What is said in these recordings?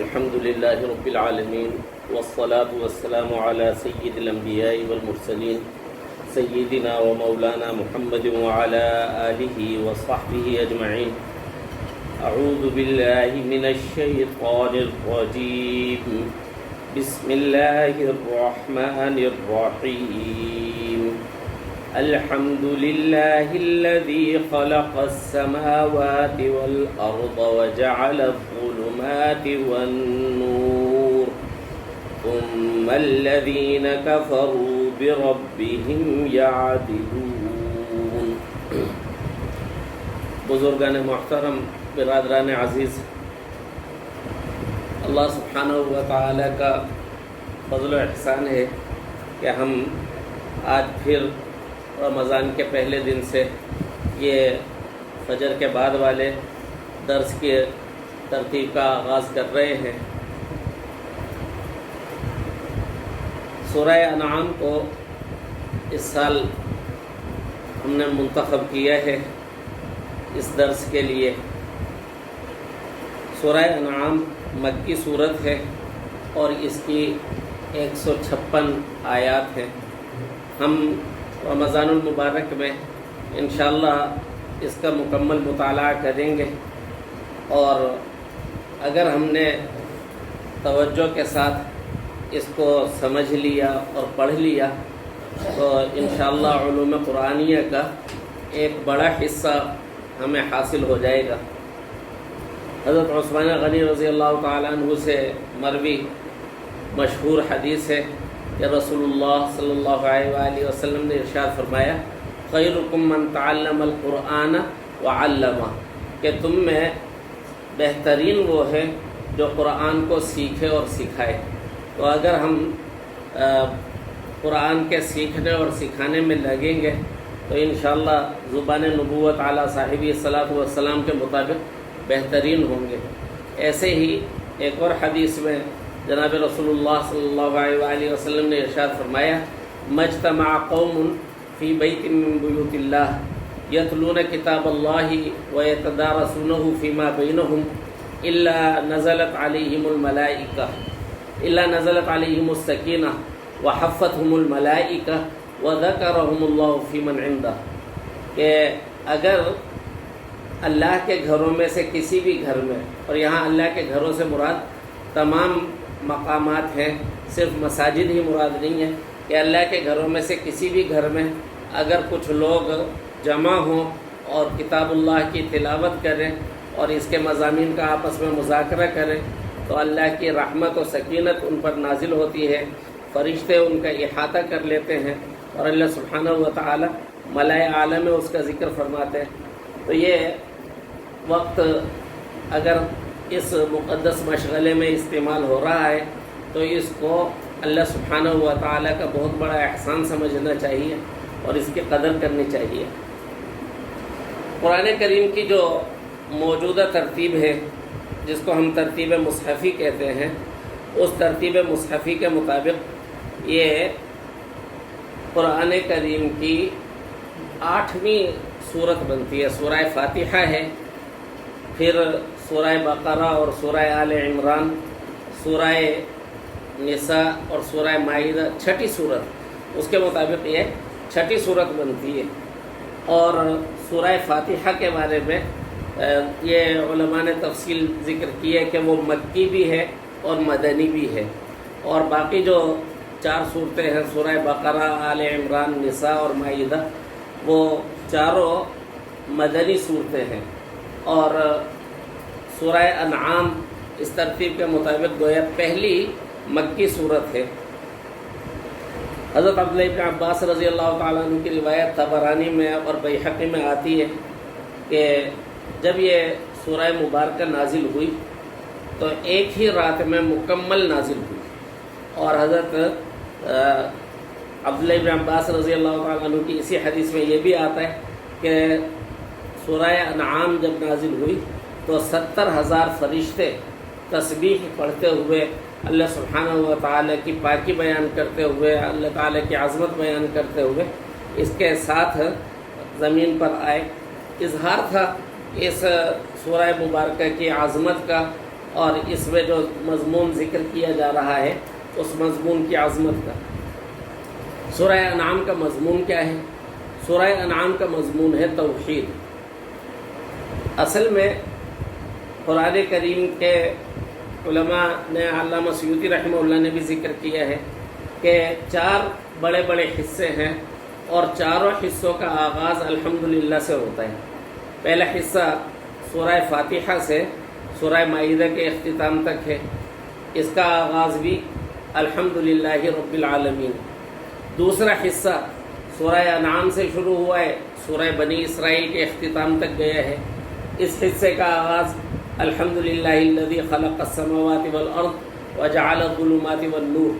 الحمد لله رب العالمين والصلاة والسلام على سيد الأنبياء والمرسلين سيدنا ومولانا محمد وعلى آله وصحبه أجمعين. أعوذ بالله من الشيطان الرجيم. بسم الله الرحمن الرحيم. الحمد لله الذي خلق السماوات والأرض وجعل الظلمات والنور ثم الذين كفروا بربهم يعدلون. بزرگان محترم، برادران عزیز، اللہ سبحانہ و تعالی کا فضل و احسان ہے کہ ہم آج پھر رمضان کے پہلے دن سے یہ فجر کے بعد والے درس کی ترتیب کا آغاز کر رہے ہیں. سورہ انعام کو اس سال ہم نے منتخب کیا ہے اس درس کے لیے. سورہ انعام مکی صورت ہے اور اس کی 156 آیات ہیں. ہم رمضان المبارک میں انشاءاللہ اس کا مکمل مطالعہ کریں گے، اور اگر ہم نے توجہ کے ساتھ اس کو سمجھ لیا اور پڑھ لیا تو انشاءاللہ علوم قرآنیہ کا ایک بڑا حصہ ہمیں حاصل ہو جائے گا. حضرت عثمان غنی رضی اللہ تعالیٰ عنہ سے مروی مشہور حدیث ہے کہ رسول اللہ صلی اللہ علیہ وآلہ وسلم نے ارشاد فرمایا، خیرکم من تعلم القرآن وعلمہ، کہ تم میں بہترین وہ ہے جو قرآن کو سیکھے اور سکھائے. تو اگر ہم قرآن کے سیکھنے اور سکھانے میں لگیں گے تو انشاءاللہ زبان نبوت اعلیٰ صاحب الصلاۃ والسلام کے مطابق بہترین ہوں گے. ایسے ہی ایک اور حدیث میں جناب رسول اللہ صلی اللہ علیہ وآلہ وسلم نے ارشاد فرمایا، مجتمع قوم فی بیت من بیوت اللہ یتلون کتاب اللہ ویتدارسونہ فیما بینہم الا نزلت علیہم السکینہ وحفتہم الملائکہ وذکرہم اللہ فی من عندہ. کہ اگر اللہ کے گھروں میں سے کسی بھی گھر میں، اور یہاں اللہ کے گھروں سے مراد تمام مقامات ہیں، صرف مساجد ہی مراد نہیں ہے، کہ اللہ کے گھروں میں سے کسی بھی گھر میں اگر کچھ لوگ جمع ہوں اور کتاب اللہ کی تلاوت کریں اور اس کے مضامین کا آپس میں مذاکرہ کریں تو اللہ کی رحمت و سکینت ان پر نازل ہوتی ہے، فرشتے ان کا احاطہ کر لیتے ہیں اور اللہ سبحانہ و تعالی ملائے اعلیٰ میں اس کا ذکر فرماتے ہیں. تو یہ وقت اگر اس مقدس مشغلے میں استعمال ہو رہا ہے تو اس کو اللہ سبحانہ و تعالیٰ کا بہت بڑا احسان سمجھنا چاہیے اور اس کی قدر کرنی چاہیے. قرآن کریم کی جو موجودہ ترتیب ہے جس کو ہم ترتیب مصحفی کہتے ہیں، اس ترتیب مصحفی کے مطابق یہ قرآن کریم کی 8ویں صورت بنتی ہے. سورہ فاتحہ ہے، پھر سورہ بقرہ اور سورہ آل عمران، سورہ نساء اور سورہ مائدہ، 6ٹھی صورت. اس کے مطابق یہ 6ٹھی صورت بنتی ہے. اور سورہ فاتحہ کے بارے میں یہ علماء نے تفصیل ذکر کی ہے کہ وہ مکی بھی ہے اور مدنی بھی ہے، اور باقی جو 4 صورتیں ہیں سورہ بقرہ، آل عمران، نساء اور مائدہ، وہ چاروں مدنی صورتیں ہیں. اور سورہ انعام اس ترتیب کے مطابق گویا پہلی مکی صورت ہے. حضرت عبداللہ ابن عباس رضی اللہ تعالیٰ عنہ کی روایت طبرانی میں اور بیہقی میں آتی ہے کہ جب یہ سورہ مبارکہ نازل ہوئی تو ایک ہی رات میں مکمل نازل ہوئی. اور حضرت عبداللہ ابن عباس رضی اللہ تعالیٰ عنہ کی اسی حدیث میں یہ بھی آتا ہے کہ سورہ انعام جب نازل ہوئی تو 70,000 فرشتے تسبیح پڑھتے ہوئے اللہ سبحانہ و تعالیٰ کی پاکی بیان کرتے ہوئے، اللہ تعالیٰ کی عظمت بیان کرتے ہوئے اس کے ساتھ زمین پر آئے. اظہار تھا اس سورہ مبارکہ کی عظمت کا اور اس میں جو مضمون ذکر کیا جا رہا ہے اس مضمون کی عظمت کا۔ سورہ انعام کا مضمون کیا ہے؟ سورہ انعام کا مضمون ہے توحید۔ اصل میں قرآن کریم کے علماء نے، علامہ سیوطی رحمہ اللہ نے بھی ذکر کیا ہے کہ 4 بڑے بڑے حصے ہیں اور چاروں حصوں کا آغاز الحمدللہ سے ہوتا ہے۔ پہلا حصہ سورہ فاتحہ سے سورہ مائدہ کے اختتام تک ہے، اس کا آغاز بھی الحمدللہ رب العالمین۔ دوسرا حصہ سورہ انعام سے شروع ہوا ہے، سورہ بنی اسرائیل کے اختتام تک گیا ہے، اس حصے کا آغاز الحمدللہ الذی خلق السماوات والارض وجعل الظلمات والنور۔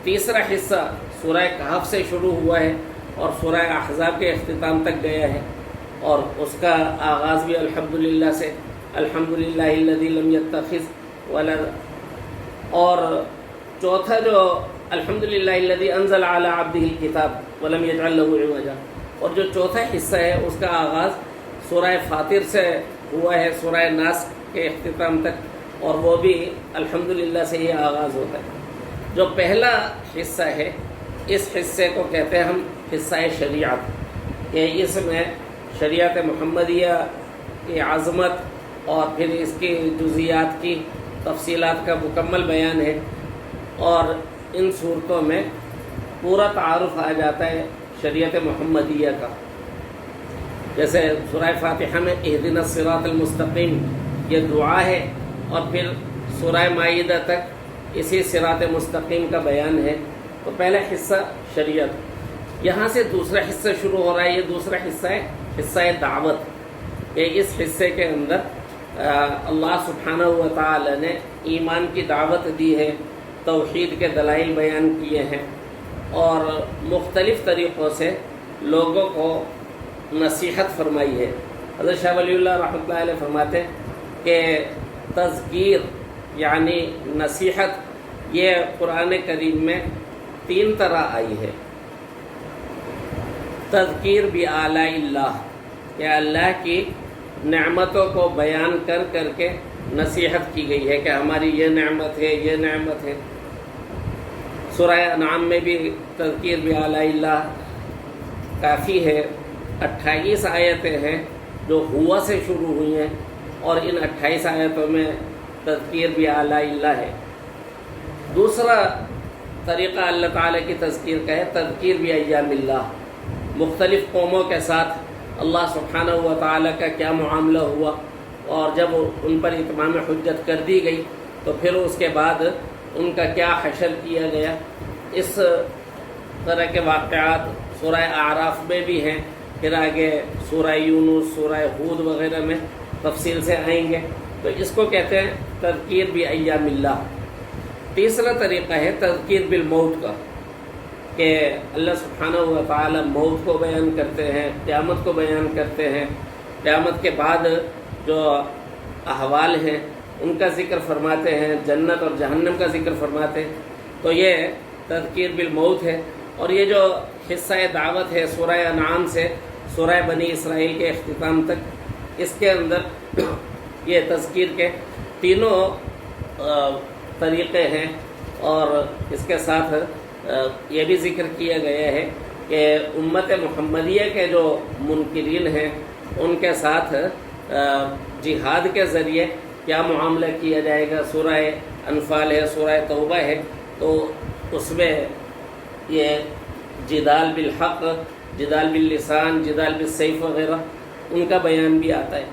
تیسرا حصہ سورہ کہف سے شروع ہوا ہے اور سورہ احزاب کے اختتام تک گیا ہے، اور اس کا آغاز بھی الحمدللہ سے، الحمدللہ الذی لم یتخذ ولد۔ اور چوتھا جو الحمدللہ الذی انزل علی عبدہ الکتاب ولم یجعل لہ عوجا، اور جو چوتھا حصہ ہے اس کا آغاز سورہ فاطر سے ہوا ہے سورہ ناس کے اختتام تک، اور وہ بھی الحمدللہ سے ہی آغاز ہوتا ہے۔ جو پہلا حصہ ہے اس حصے کو کہتے ہیں ہم حصہ شریعت، کہ اس میں شریعت محمدیہ کی عظمت اور پھر اس کی جزیات کی تفصیلات کا مکمل بیان ہے، اور ان صورتوں میں پورا تعارف آ جاتا ہے شریعت محمدیہ کا۔ جیسے سورہ فاتحہ میں اہدنا الصراط المستقیم یہ دعا ہے، اور پھر سورہ مائدہ تک اسی صراط مستقیم کا بیان ہے۔ تو پہلا حصہ شریعت، یہاں سے دوسرا حصہ شروع ہو رہا ہے۔ یہ دوسرا حصہ ہے حصہ دعوت، کہ اس حصے کے اندر اللہ سبحانہ و تعالی نے ایمان کی دعوت دی ہے، توحید کے دلائل بیان کیے ہیں، اور مختلف طریقوں سے لوگوں کو نصیحت فرمائی ہے۔ حضرت شاہ ولی اللہ رحمۃ اللہ علیہ فرماتے ہیں کہ تذکیر یعنی نصیحت یہ قرآن کریم میں 3 طرح آئی ہے۔ تذکیر بآلاء اللہ، کہ اللہ کی نعمتوں کو بیان کر کر کے نصیحت کی گئی ہے کہ ہماری یہ نعمت ہے، یہ نعمت ہے۔ سورہ انعام میں بھی تذکیر بآلاء اللہ کافی ہے، 28 آیتیں ہیں جو ہوا سے شروع ہوئی ہیں، اور ان 28 آیتوں میں تذکیر بآلاء اللہ ہے۔ دوسرا طریقہ اللہ تعالیٰ کی تذکیر کا ہے تذکیر بایام اللہ، مختلف قوموں کے ساتھ اللہ سبحانہ و تعالیٰ کا کیا معاملہ ہوا، اور جب ان پر اتمام حجت کر دی گئی تو پھر اس کے بعد ان کا کیا حشر کیا گیا۔ اس طرح کے واقعات سورہ اعراف میں بھی ہیں، پھر آگے سورہ یونس، سورہ ہود وغیرہ میں تفصیل سے آئیں گے۔ تو اس کو کہتے ہیں تذکیر بایام اللہ۔ تیسرا طریقہ ہے تذکیر بالموت کا، کہ اللہ سبحانہ و تعالی موت کو بیان کرتے ہیں، قیامت کو بیان کرتے ہیں، قیامت کے بعد جو احوال ہیں ان کا ذکر فرماتے ہیں، جنت اور جہنم کا ذکر فرماتے ہیں۔ تو یہ تذکیر بالموت ہے۔ اور یہ جو حصہ دعوت ہے سورہ انعام سے سورہ بنی اسرائیل کے اختتام تک، اس کے اندر یہ تذکیر کے تینوں طریقے ہیں، اور اس کے ساتھ یہ بھی ذکر کیا گیا ہے کہ امت محمدیہ کے جو منکرین ہیں ان کے ساتھ جہاد کے ذریعے کیا معاملہ کیا جائے گا۔ سورہ انفال ہے، سورہ توبہ ہے، تو اس میں یہ جدال بالحق، جدال باللسان، جدال بالسیف وغیرہ ان کا بیان بھی آتا ہے۔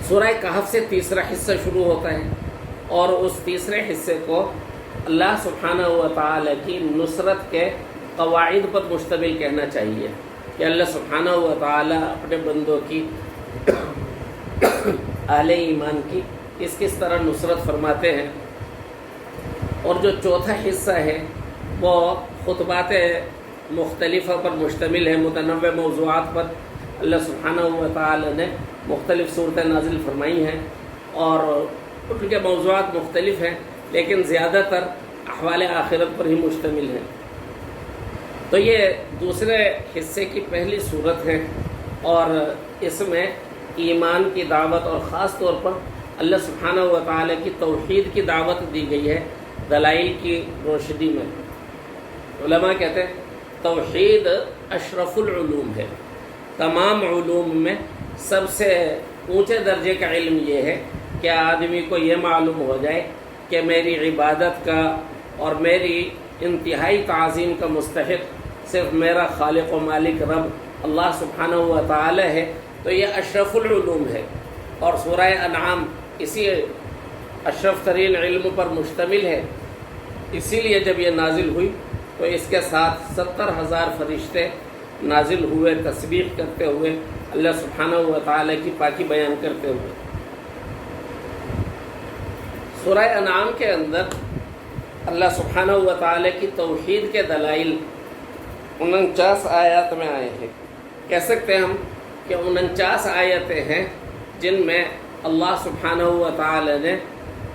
سورہ کہف سے تیسرا حصہ شروع ہوتا ہے، اور اس تیسرے حصے کو اللہ سبحانہ و تعالی کی نصرت کے قواعد پر مشتمل کہنا چاہیے، کہ اللہ سبحانہ و تعالی اپنے بندوں کی اہل ایمان کی کس طرح نصرت فرماتے ہیں۔ اور جو چوتھا حصہ ہے وہ خطبات مختلفہ پر مشتمل ہے، متنوع موضوعات پر اللہ سبحانہ و تعالی نے مختلف صورتیں نازل فرمائی ہیں، اور ان کے موضوعات مختلف ہیں لیکن زیادہ تر احوال آخرت پر ہی مشتمل ہیں۔ تو یہ دوسرے حصے کی پہلی صورت ہے، اور اس میں ایمان کی دعوت اور خاص طور پر اللہ سبحانہ و تعالیٰ کی توحید کی دعوت دی گئی ہے دلائل کی روشنی میں۔ علماء کہتے ہیں توحید اشرف العلوم ہے، تمام علوم میں سب سے اونچے درجے کا علم یہ ہے کہ آدمی کو یہ معلوم ہو جائے کہ میری عبادت کا اور میری انتہائی تعظیم کا مستحق صرف میرا خالق و مالک رب اللہ سبحانہ و تعالی ہے، تو یہ اشرف العلوم ہے۔ اور سورہ انعام اسی اشرف ترین علم پر مشتمل ہے، اسی لیے جب یہ نازل ہوئی تو اس کے ساتھ 70,000 فرشتے نازل ہوئے تسبیح کرتے ہوئے، اللہ سبحانہ و تعالی کی پاکی بیان کرتے ہوئے۔ سورہ انعام کے اندر اللہ سبحانہ و تعالی کی توحید کے دلائل 49 آیات میں آئے ہیں۔ کہہ سکتے ہیں ہم کہ 49 آیتیں ہیں جن میں اللہ سبحانہ و تعالی نے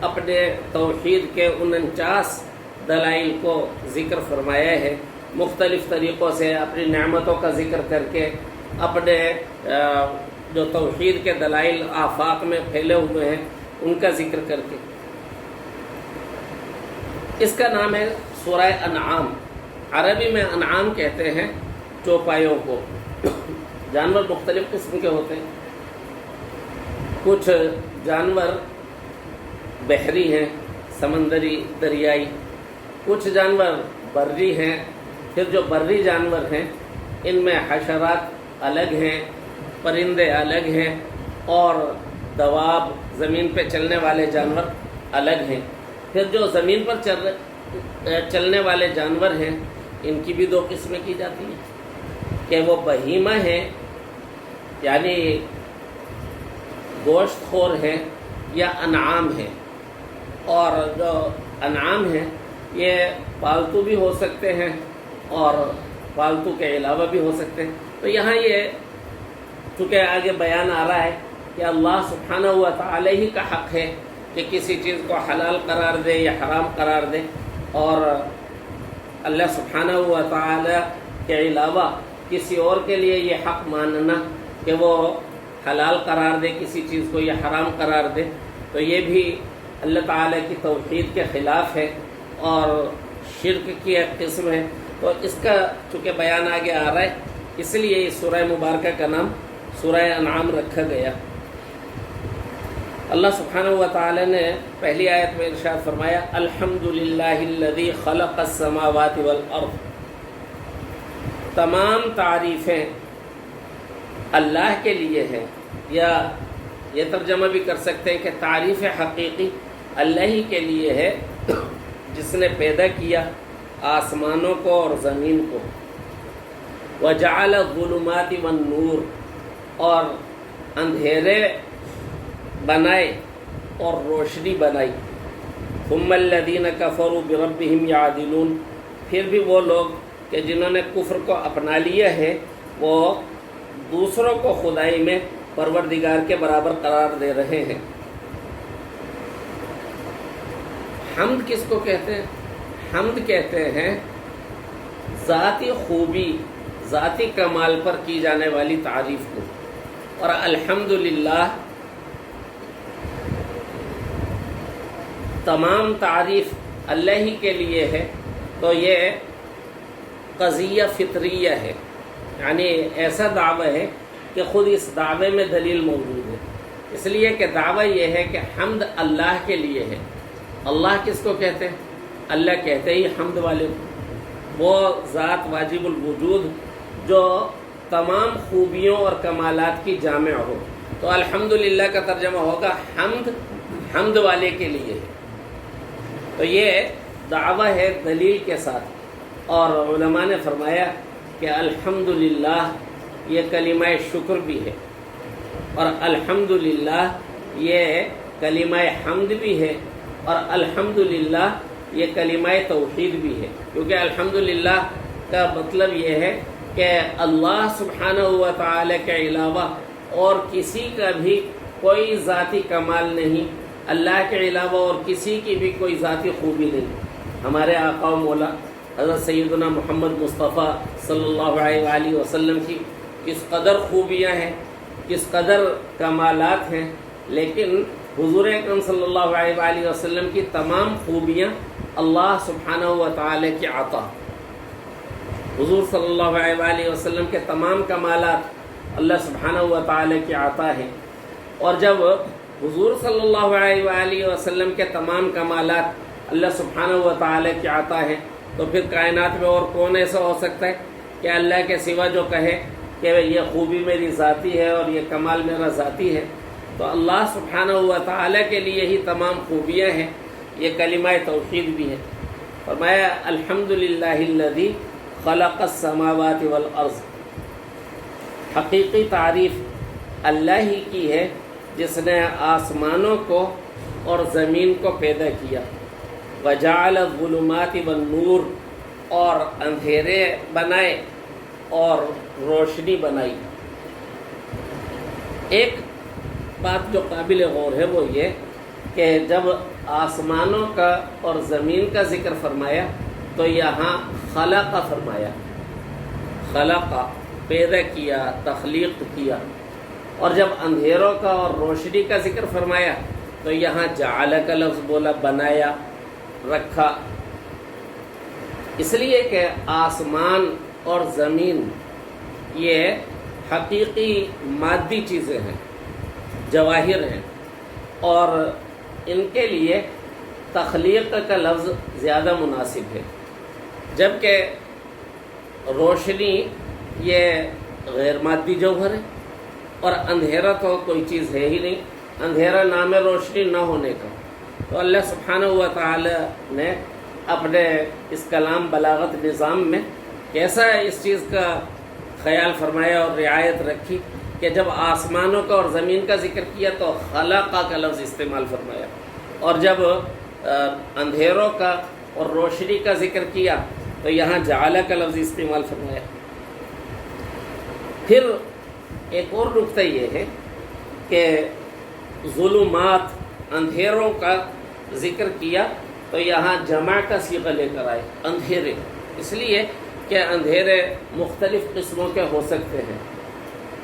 اپنے توحید کے 49 دلائل کو ذکر فرمایا ہے، مختلف طریقوں سے اپنی نعمتوں کا ذکر کر کے، اپنے جو توحید کے دلائل آفاق میں پھیلے ہوئے ہیں ان کا ذکر کر کے۔ اس کا نام ہے سورہ انعام۔ عربی میں انعام کہتے ہیں چوپایوں کو۔ جانور مختلف قسم کے ہوتے ہیں، کچھ جانور بحری ہیں، سمندری دریائی، کچھ جانور بری ہیں۔ پھر جو بری جانور ہیں ان میں حشرات الگ ہیں، پرندے الگ ہیں، اور دواب زمین پہ چلنے والے جانور الگ ہیں۔ پھر جو زمین پر چلنے والے جانور ہیں ان کی بھی دو قسمیں کی جاتی ہیں کہ وہ بہیمہ ہیں یعنی گوشت خور ہیں یا انعام ہیں۔ اور جو انعام ہیں یہ پالتو بھی ہو سکتے ہیں اور پالتو کے علاوہ بھی ہو سکتے ہیں۔ تو یہاں یہ چونکہ آگے بیان آ رہا ہے کہ اللہ سبحانہ و تعالی ہی کا حق ہے کہ کسی چیز کو حلال قرار دے یا حرام قرار دے، اور اللہ سبحانہ و تعالی کے علاوہ کسی اور کے لیے یہ حق ماننا کہ وہ حلال قرار دے کسی چیز کو یا حرام قرار دے، تو یہ بھی اللہ تعالی کی توحید کے خلاف ہے اور شرک کی ایک قسم ہے۔ تو اس کا چونکہ بیان آگے آ رہا ہے اس لیے اس سورہ مبارکہ کا نام سورہ انعام رکھا گیا۔ اللہ سبحانہ و تعالی نے پہلی آیت میں ارشاد فرمایا الحمدللہ الذی خلق السماوات والارض، تمام تعریفیں اللہ کے لیے ہیں، یا یہ ترجمہ بھی کر سکتے ہیں کہ تعریف حقیقی اللہ ہی کے لیے ہے جس نے پیدا کیا آسمانوں کو اور زمین کو، وجعل الظلمات والنور، اور اندھیرے بنائے اور روشنی بنائی، ثم الذین کفروا بربہم یعدلون، پھر بھی وہ لوگ کہ جنہوں نے کفر کو اپنا لیا ہے وہ دوسروں کو خدائی میں پروردگار کے برابر قرار دے رہے ہیں۔ حمد کس کو کہتے ہیں؟ حمد کہتے ہیں ذاتی خوبی، ذاتی کمال پر کی جانے والی تعریف کو، اور الحمدللہ تمام تعریف اللہ ہی کے لیے ہے، تو یہ قضیہ فطریہ ہے، یعنی ایسا دعویٰ ہے کہ خود اس دعوے میں دلیل موجود ہے۔ اس لیے کہ دعویٰ یہ ہے کہ حمد اللہ کے لیے ہے۔ اللہ کس کو کہتے ہیں؟ اللہ کہتے ہی حمد والے کو، وہ ذات واجب الوجود جو تمام خوبیوں اور کمالات کی جامع ہو۔ تو الحمدللہ کا ترجمہ ہوگا حمد حمد والے کے لیے ہے۔ تو یہ دعویٰ ہے دلیل کے ساتھ، اور علماء نے فرمایا کہ الحمدللہ یہ کلمہ شکر بھی ہے، اور الحمدللہ یہ کلمہ حمد بھی ہے، اور الحمدللہ یہ کلمہ توحید بھی ہے، کیونکہ الحمدللہ کا مطلب یہ ہے کہ اللہ سبحانہ و تعالی کے علاوہ اور کسی کا بھی کوئی ذاتی کمال نہیں، اللہ کے علاوہ اور کسی کی بھی کوئی ذاتی خوبی نہیں۔ ہمارے آقا و مولا حضرت سیدنا محمد مصطفیٰ صلی اللہ علیہ وآلہ وسلم کی کس قدر خوبیاں ہیں، کس قدر کمالات ہیں، لیکن حضور اکرم صلی اللہ علیہ وآلہ وسلم کی تمام خوبیاں اللہ سبحانہ و تعالی کی عطا، حضور صلی اللہ علیہ وآلہ وسلم کے تمام کمالات اللہ سبحانہ و تعالی کی عطا ہے۔ اور جب حضور صلی اللہ علیہ وآلہ وسلم کے تمام کمالات اللہ سبحانہ و تعالی کی عطا ہے، تو پھر کائنات میں اور کون ایسا ہو سکتا ہے کہ اللہ کے سوا جو کہے کہ یہ خوبی میری ذاتی ہے اور یہ کمال میرا ذاتی ہے؟ تو اللہ سبحانہ و تعالی کے لیے ہی تمام خوبیاں ہیں۔ یہ کلمہ توحید بھی ہے۔ فرمایا الحمدللہ الذی خلق السماوات والارض، حقیقی تعریف اللہ ہی کی ہے جس نے آسمانوں کو اور زمین کو پیدا کیا، وجعل الظلمات والنور، اور اندھیرے بنائے اور روشنی بنائی۔ ایک بات جو قابل غور ہے وہ یہ کہ جب آسمانوں کا اور زمین کا ذکر فرمایا تو یہاں خلق فرمایا، خلق پیدا کیا، تخلیق کیا، اور جب اندھیروں کا اور روشنی کا ذکر فرمایا تو یہاں جعل کا لفظ بولا، بنایا، رکھا۔ اس لیے کہ آسمان اور زمین یہ حقیقی مادی چیزیں ہیں، جواہر ہیں، اور ان کے لیے تخلیق کا لفظ زیادہ مناسب ہے، جبکہ روشنی یہ غیر مادی جوہر ہے، اور اندھیرا تو کوئی چیز ہے ہی نہیں، اندھیرا نام ہے روشنی نہ ہونے کا۔ تو اللہ سبحانہ و تعالی نے اپنے اس کلام بلاغت نظام میں کیسا اس چیز کا خیال فرمایا اور رعایت رکھی کہ جب آسمانوں کا اور زمین کا ذکر کیا تو خلقہ کا لفظ استعمال فرمایا، اور جب اندھیروں کا اور روشنی کا ذکر کیا تو یہاں جعل کا لفظ استعمال فرمایا۔ پھر ایک اور نقطہ یہ ہے کہ ظلمات، اندھیروں کا ذکر کیا تو یہاں جمع کا صیغہ لے کر آئے، اندھیرے، اس لیے کہ اندھیرے مختلف قسموں کے ہو سکتے ہیں،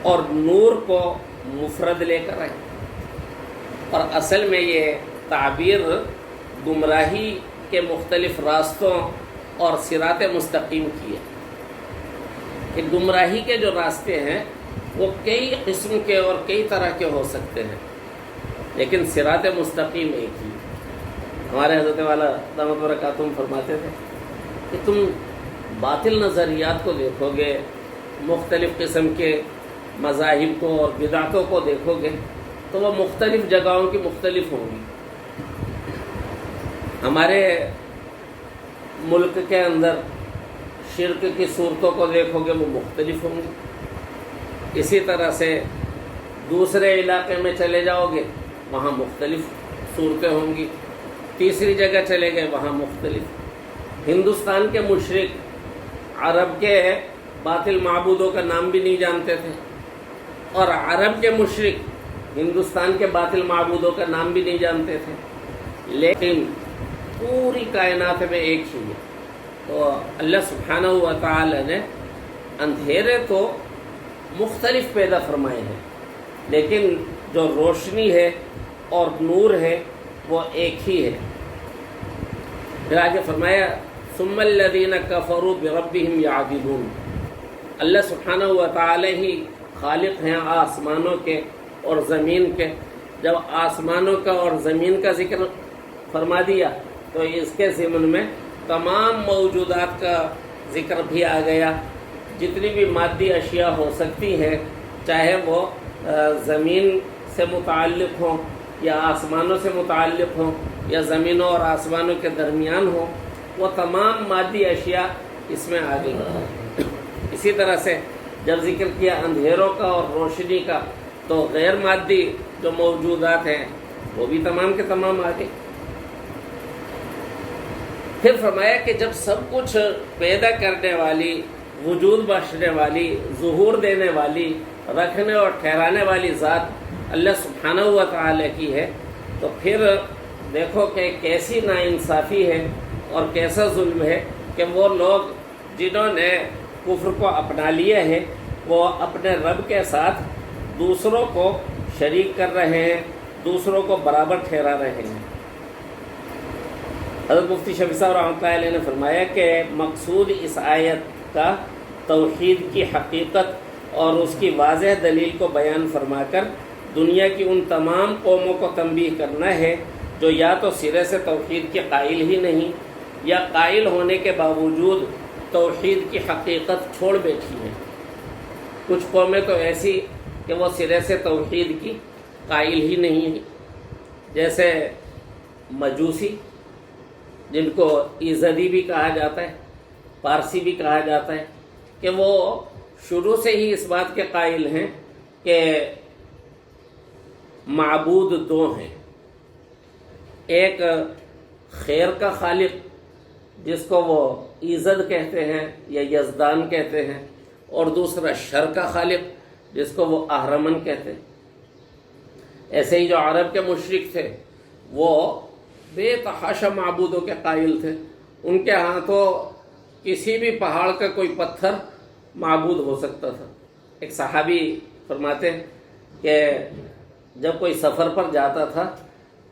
اور نور کو مفرد لے کر آئے۔ اور اصل میں یہ تعبیر گمراہی کے مختلف راستوں اور صراط مستقیم کی ہے کہ گمراہی کے جو راستے ہیں وہ کئی قسم کے اور کئی طرح کے ہو سکتے ہیں، لیکن صراط مستقیم ایک ہی۔ ہمارے حضرت والا دامت برکاتہم فرماتے تھے کہ تم باطل نظریات کو دیکھو گے، مختلف قسم کے مذاہب کو اور بدعتوں کو دیکھو گے تو وہ مختلف جگہوں کی مختلف ہوں گی۔ ہمارے ملک کے اندر شرک کی صورتوں کو دیکھو گے وہ مختلف ہوں گی، اسی طرح سے دوسرے علاقے میں چلے جاؤ گے وہاں مختلف صورتیں ہوں گی، تیسری جگہ چلے گئے وہاں مختلف۔ ہندوستان کے مشرک عرب کے باطل معبودوں کا نام بھی نہیں جانتے تھے، اور عرب کے مشرک ہندوستان کے باطل معبودوں کا نام بھی نہیں جانتے تھے، لیکن پوری کائنات میں ایک ہی ہے۔ تو اللہ سبحانہ و تعالی نے اندھیرے تو مختلف پیدا فرمائے ہیں، لیکن جو روشنی ہے اور نور ہے وہ ایک ہی ہے۔ پھر آگے فرمایا ثم الذین کفروا بربہم یعدلون، اللہ سبحانہ و تعالی ہی خالق ہیں آسمانوں کے اور زمین کے۔ جب آسمانوں کا اور زمین کا ذکر فرما دیا تو اس کے ضمن میں تمام موجودات کا ذکر بھی آ گیا، جتنی بھی مادی اشیاء ہو سکتی ہیں، چاہے وہ زمین سے متعلق ہوں یا آسمانوں سے متعلق ہوں یا زمینوں اور آسمانوں کے درمیان ہوں، وہ تمام مادی اشیاء اس میں آ گئی۔ اسی طرح سے جب ذکر کیا اندھیروں کا اور روشنی کا تو غیر مادی جو موجودات ہیں وہ بھی تمام کے تمام آ گئے۔ پھر فرمایا کہ جب سب کچھ پیدا کرنے والی، وجود بخشنے والی، ظہور دینے والی، رکھنے اور ٹھہرانے والی ذات اللہ سبحانہ و تعالی کی ہے، تو پھر دیکھو کہ کیسی ناانصافی ہے اور کیسا ظلم ہے کہ وہ لوگ جنہوں نے کفر کو اپنا لیا ہے وہ اپنے رب کے ساتھ دوسروں کو شریک کر رہے ہیں، دوسروں کو برابر ٹھہرا رہے ہیں۔ حضرت مفتی شفیع صاحب رحمۃ اللہ علیہ نے فرمایا کہ مقصود اس آیت کا توحید کی حقیقت اور اس کی واضح دلیل کو بیان فرما کر دنیا کی ان تمام قوموں کو تنبیہ کرنا ہے جو یا تو سرے سے توحید کے قائل ہی نہیں یا قائل ہونے کے باوجود توحید کی حقیقت چھوڑ بیٹھی ہیں۔ کچھ قومیں تو ایسی کہ وہ سرے سے توحید کی قائل ہی نہیں ہیں، جیسے مجوسی جن کو ایزدی بھی کہا جاتا ہے، پارسی بھی کہا جاتا ہے، کہ وہ شروع سے ہی اس بات کے قائل ہیں کہ معبود دو ہیں، ایک خیر کا خالق جس کو وہ ایزد کہتے ہیں یا یزدان کہتے ہیں، اور دوسرا شر کا خالق جس کو وہ اہرمن کہتے ہیں۔ ایسے ہی جو عرب کے مشرک تھے وہ بے تحاشا معبودوں کے قائل تھے، ان کے ہاں تو کسی بھی پہاڑ کا کوئی پتھر معبود ہو سکتا تھا۔ ایک صحابی فرماتے ہیں کہ جب کوئی سفر پر جاتا تھا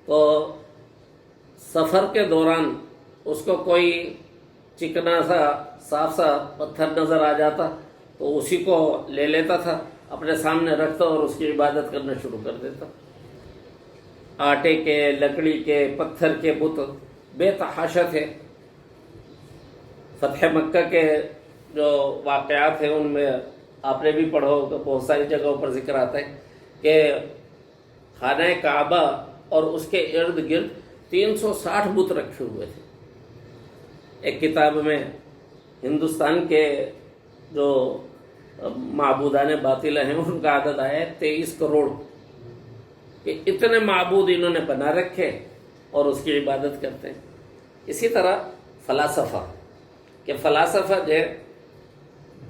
تو سفر کے دوران اس کو کوئی چکنا سا صاف سا پتھر نظر آ جاتا تو اسی کو لے لیتا تھا، اپنے سامنے رکھتا اور اس کی عبادت کرنا شروع کر دیتا۔ آٹے کے، لکڑی کے، پتھر کے بت بے تحاشا تھے۔ فتح مکہ کے جو واقعات ہیں ان میں آپ نے بھی پڑھو تو بہت ساری جگہوں پر ذکر آتا ہے کہ خانہ کعبہ اور اس کے ارد گرد 360 بت رکھے ہوئے تھے۔ ایک کتاب میں ہندوستان کے جو معبودان باطلہ ہیں ان کا عدد آیا ہے 23 کروڑ، کہ اتنے معبود انہوں نے بنا رکھے اور اس کی عبادت کرتے ہیں۔ اسی طرح فلاسفہ، کہ فلاسفہ جو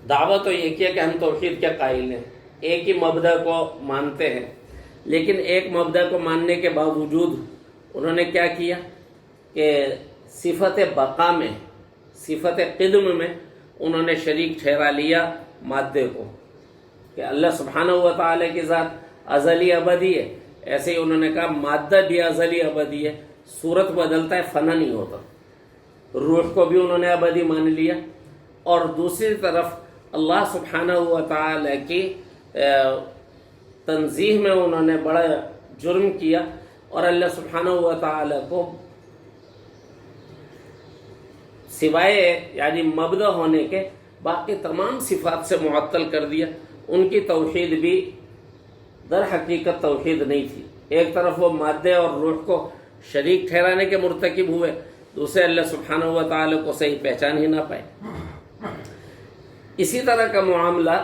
دعویٰ تو یہ کیا کہ ہم توحید کے قائل ہیں، ایک ہی مبدأ کو مانتے ہیں، لیکن ایک مبدأ کو ماننے کے باوجود انہوں نے کیا کیا کہ صفت بقا میں، صفت قدم میں انہوں نے شریک ٹھہرا لیا مادے کو، کہ اللہ سبحانہ و تعالی کی ذات ازلی ابدی ہے، ایسے ہی انہوں نے کہا مادہ بھی ازلی ابدی ہے، صورت بدلتا ہے، فنا نہیں ہوتا۔ روح کو بھی انہوں نے ابدی مان لیا، اور دوسری طرف اللہ سبحانہ و تعالی کی تنزیہ میں انہوں نے بڑا جرم کیا اور اللہ سبحانہ و تعالی کو سوائے یعنی مبدأ ہونے کے باقی تمام صفات سے معطل کر دیا۔ ان کی توحید بھی در حقیقت توحید نہیں تھی۔ ایک طرف وہ مادے اور روح کو شریک ٹھہرانے کے مرتکب ہوئے، دوسرے اللہ سبحانہ و تعالی کو صحیح پہچان ہی نہ پائے۔ اسی طرح کا معاملہ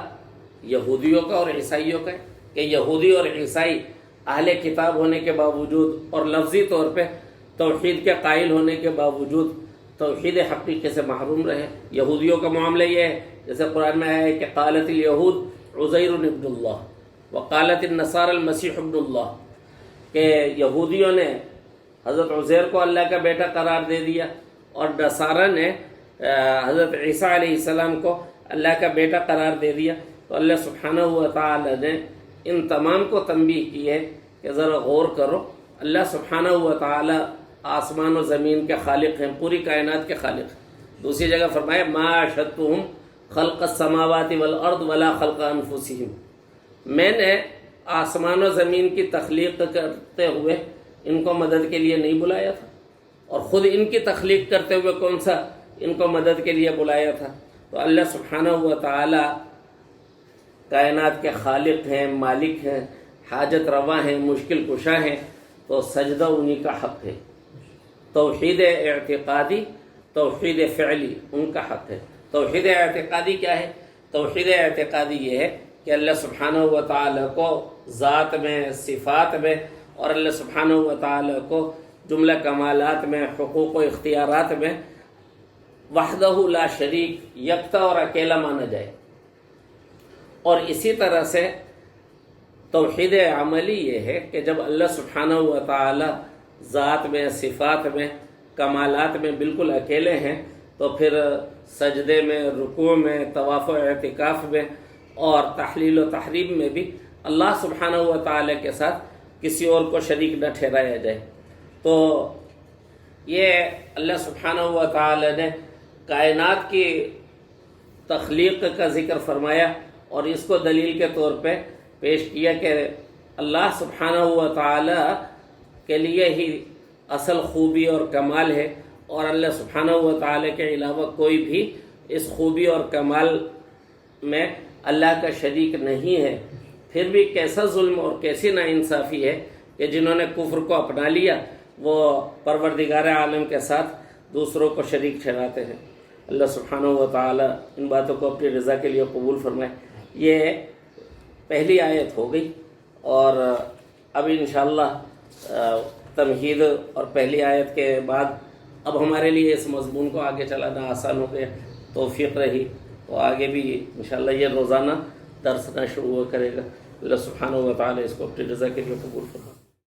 یہودیوں کا اور عیسائیوں کا ہے، کہ یہودی اور عیسائی اہل کتاب ہونے کے باوجود اور لفظی طور پہ توحید کے قائل ہونے کے باوجود توحید حقیقی سے محروم رہے۔ یہودیوں کا معاملہ یہ ہے جیسے قرآن میں ہے کہ قالت الیہود عزیر ابن اللہ وقالت النصارى المسیح ابن اللہ، کہ یہودیوں نے حضرت عزیر کو اللہ کا بیٹا قرار دے دیا اور نصارہ نے حضرت عیسیٰ علیہ السلام کو اللہ کا بیٹا قرار دے دیا۔ تو اللہ سبحانہ و تعالی نے ان تمام کو تنبیہ کی ہے کہ ذرا غور کرو، اللہ سبحانہ و تعالی آسمان و زمین کے خالق ہیں، پوری کائنات کے خالق ہیں۔ دوسری جگہ فرمایا ما اشهدتهم خلق السماوات والارض ولا خلق انفسهم، میں نے آسمان و زمین کی تخلیق کرتے ہوئے ان کو مدد کے لیے نہیں بلایا تھا، اور خود ان کی تخلیق کرتے ہوئے کون سا ان کو مدد کے لیے بلایا تھا۔ تو اللہ سبحانہ و تعالی کائنات کے خالق ہیں، مالک ہیں، حاجت روا ہیں، مشکل کشا ہیں، تو سجدہ انہی کا حق ہے۔ توحید اعتقادی، توحید فعلی ان کا حق ہے۔ توحید اعتقادی کیا ہے؟ توحید اعتقادی یہ ہے کہ اللہ سبحانہ و تعالی کو ذات میں، صفات میں، اور اللہ سبحانہ و تعالی کو جملہ کمالات میں، حقوق و اختیارات میں وحدہ لا شریک، یکتا اور اکیلا مانا جائے۔ اور اسی طرح سے توحید عملی یہ ہے کہ جب اللہ سبحانہ و تعالی ذات میں، صفات میں، کمالات میں بالکل اکیلے ہیں تو پھر سجدے میں، رکوع میں، طواف و اعتکاف میں اور تحلیل و تحریم میں بھی اللہ سبحانہ و تعالی کے ساتھ کسی اور کو شریک نہ ٹھہرایا جائے۔ تو یہ اللہ سبحانہ و تعالی نے کائنات کی تخلیق کا ذکر فرمایا اور اس کو دلیل کے طور پہ پیش کیا کہ اللہ سبحانہ و تعالی کے لیے ہی اصل خوبی اور کمال ہے، اور اللہ سبحانہ و تعالی کے علاوہ کوئی بھی اس خوبی اور کمال میں اللہ کا شریک نہیں ہے۔ پھر بھی کیسا ظلم اور کیسی ناانصافی ہے کہ جنہوں نے کفر کو اپنا لیا وہ پروردگار عالم کے ساتھ دوسروں کو شریک ٹھہراتے ہیں۔ اللہ سبحانہ و تعالی ان باتوں کو اپنی رضا کے لیے قبول فرمائے۔ یہ پہلی آیت ہو گئی، اور اب انشاءاللہ تمہید اور پہلی آیت کے بعد اب ہمارے لیے اس مضمون کو آگے چلانا آسان ہو گیا، توفیق رہی، تو آگے بھی انشاءاللہ یہ روزانہ درس نہ شروع کرے گا۔ اللہ سبحانہ و تعالی اس کو اپنی رضا کے لیے قبول فرمائے۔